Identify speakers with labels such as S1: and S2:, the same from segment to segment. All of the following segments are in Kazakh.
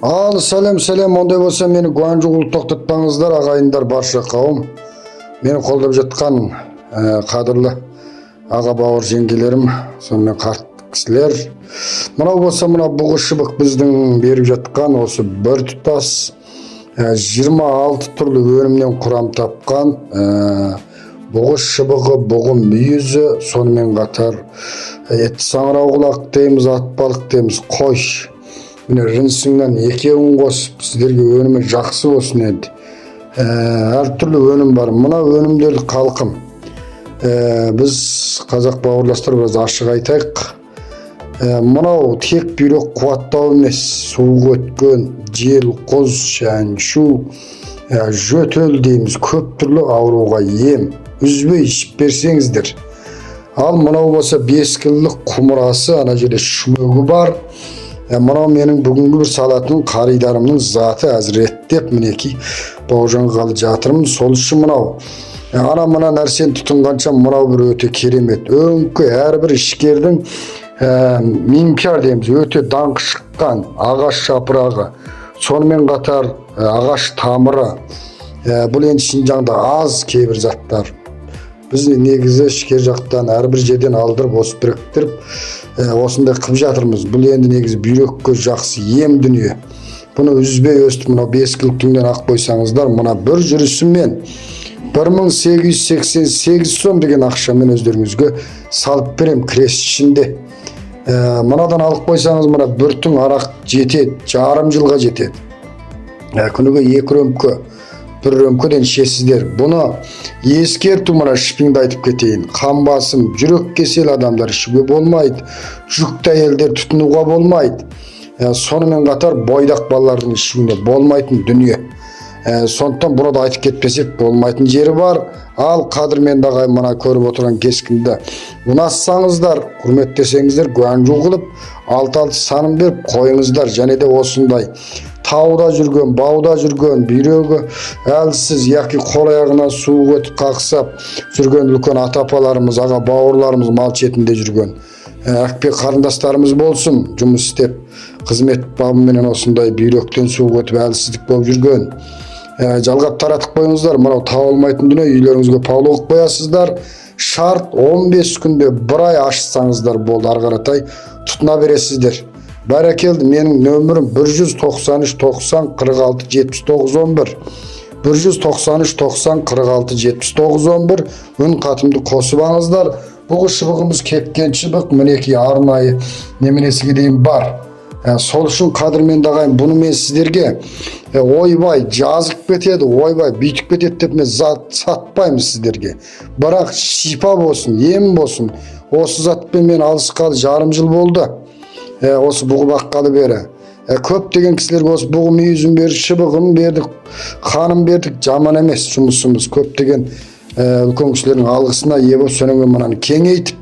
S1: Ал сәлем ондай болса мені Гуанчжоулы тоқтатпаңыздар ағайындар барша қауым. Мені қолдап жатқан қадірлі аға бауыр жеңгелерім, сонымен қарт кісілер. Мынау болса мына бұғы шыбық біздің беріп жатқан осы бір тұтас 26 түрлі өнімнен құрам тапқан бұғы шыбығы, бұғы мүйізі, сонымен қатар ет саңырауқұлақ дейміз, атбалық дейміз, қой. Міне жынысыңнан екеуін қосып сіздерге өнімі жақсы болсын еді. Әртүрлі өнім бар. Мына өнімдерді қалқым. Біз қазақ бауырластар біраз ашық айтайық. Мынау тек бүйрек қуаттау емес, суық өткен, жел, құз, шу, жөтел дейміз, көп түрлі ауруға ем. Үзбей ішіп берсеңіздер. Ал мынау болса 5 кілік құмырасы, ана жерде шүмегі бар. Мынау менің бүгінгі бір салатын қаридарымның заты әзіреттеп мінеки бауыржанға қалып жатырмын. Сол үшін мынау ана мына нәрсені тұтынғанша мынау бір өте керемет. Өңкі әрбір ішкердің мимпяр дейміз, өте даңқ шыққан ағаш жапырағы, сонымен қатар ағаш тамыры. Бұл енді Шинжаңда аз кейбір заттар. Біз негізі ішкер жақтан әрбір жерден алдырып, осы біріктіріп, осындай қып жатырмыз. Бұл енді негізі бүйрекке жақсы ем дүние. Бұны үзбей өстіп, мына 5 кіліктіңден ақ қойсаңыздар, мына бір жүрісімен 1888 сом деген ақшамен өздеріңізге салып берем крес ішінде. Мұнадан алып қойсаңыз, мына бір түн арақ жетеді, жарым жылға жетеді. Күніге 2 рөмкі, 1 рөмкеден ішесіздер. Бұны ескерту, мына шипиңді айтып кетейін. Қан басым, жүрек кесел адамдар ішуге болмайды. Жүкті әйелдер тұтынуға болмайды. Сонымен қатар бойдақ балалардың ішуіне болмайтын дүние. Сондықтан бұны да айтып кетпесек болмайтын жері бар. Ал қадірменді ағай мына көріп отырған кескінді ұнатсаңыздар, құрметтесеңіздер, Гуанчжоу қылып 6 санын беріп қойыңыздар. Және де осындай тауда жүрген, бауда жүрген, бүйрегі әлсіз, яки қол аяғынан суық өтіп қақсап жүрген үлкен ата-апаларымыз, аға бауырларымыз, мал шетінде жүрген әкпе қарындастарымыз болсын, жұмыс істеп қызмет бабыменен осындай бүйректен суық өтіп әлсіздік болып жүрген. Жалғап таратып қойыңыздар. Мынау табылмайтын дүние, үйлеріңізге паулық қоясыздар. Шарт 15 күнде 1 ай ашсаңыздар болды, ары қаратай тұтына бересіздер. Бәрекелді, менің нөмірім 193 90 46 79 11. 193 90 46 79 11. Үн қатымды қосып аңыздар. Бұғы шыбығымыз кепкен шыбық, мінеки арнайы неменесіге дейін бар. Сол үшін қадірменді ағайын, бұны мен сіздерге ойбай жазып кетеді, ойбай бүйтіп кетеді деп мен зат сатпаймын сіздерге. Бірақ шипа болсын, ем болсын. Осы затпен мен алысқалы жарым жыл болды. Осы бұғы баққалы бері. Көп деген кісілерге осы бұғы мүйізін бердік, шыбығын бердік, қаным бердік, жаман емес жұмысымыз. Көп деген үлкен кісілердің алғысына ие болып, содан кейін мынаны кеңейтіп,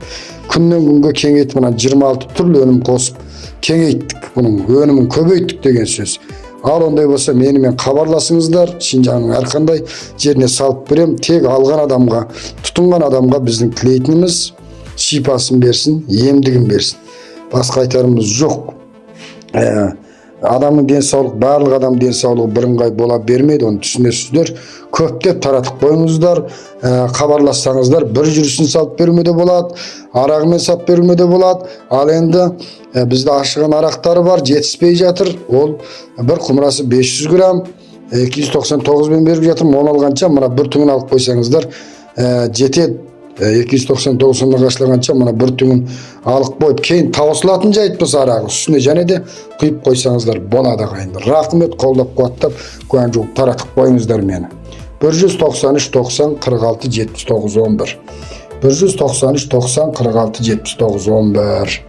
S1: күннен күнге кеңейтіп, мына 26 түрлі өнім қосып кеңейттік, бұның өнімін көбейттік деген сөз. Ал ондай болса менімен хабарласыңыздар, Шинжаңның әрқандай жеріне салып берем. Тек алған адамға, тұтынған адамға біздің тілейтініміз шипасын берсін, емдігін берсін. Басқа айтарымыз жоқ. Адамның денсаулық, барлық адам денсаулығы бірыңғай бола бермейді, оны түсінесіздер. Көптеп таратып қойыңыздар, хабарлассаңыздар, бір жүрісін салып беруме де болады, арағымен салып беруме де болады. Ал енді бізде ашыған арақтары бар, жетіспей жатыр. Ол бір құмырасы 500 грамм, 299 мен беріп жатырмын. Оны алғанша, мына бір түңін алып қойсаңыздар, жетеді. 299-ны қашылағанша мына бір түңін алық қойып, кейін таусылатын жайт болса арағы үстіне және де құйып қойсаңыздар болады ағайындар. Рахмет, қолдап қуаттап Гуанчжоу таратып қойыңыздар мені. 193 90 46 79 11. 193 90 46 79 11.